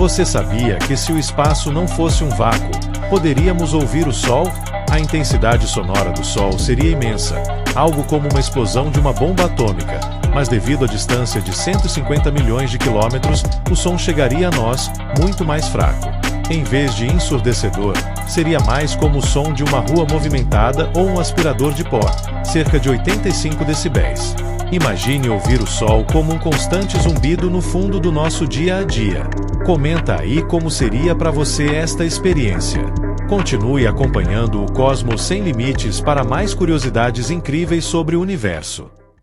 Você sabia que se o espaço não fosse um vácuo, poderíamos ouvir o Sol? A intensidade sonora do Sol seria imensa, algo como uma explosão de uma bomba atômica, mas devido à distância de 150 milhões de quilômetros, o som chegaria a nós, muito mais fraco. Em vez de ensurdecedor, seria mais como o som de uma rua movimentada ou um aspirador de pó, cerca de 85 decibéis. Imagine ouvir o Sol como um constante zumbido no fundo do nosso dia a dia. Comenta aí como seria para você esta experiência. Continue acompanhando o Cosmos Sem Limites para mais curiosidades incríveis sobre o universo.